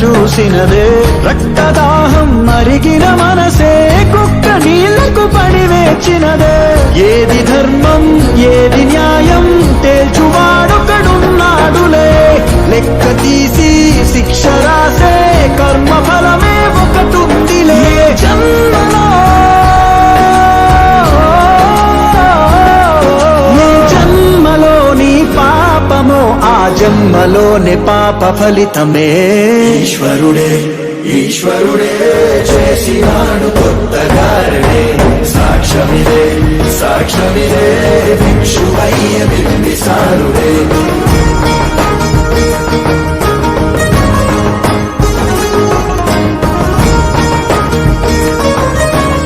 చూసినదే. రక్తదాహం మరిగిన మనసే కుక్క నీళ్లకు పడి వేచినదే. ఏది ధర్మం ఏది న్యాయం తేల్చువాడొకడున్నాడులే. లెక్క తీసి శిక్ష రాసే కర్మ ఫలమే ఒకటుందిలే. జన్మలో పాపమో ఆ జన్మలోని పాప ఫలితమే. ఈశ్వరుడే ఈశ్వరుడే చేసినాడు కొత్తగారనే. సాక్ష్యమిదే సాక్ష్యమిదే భిక్షువయ్య బింబిసారుడే.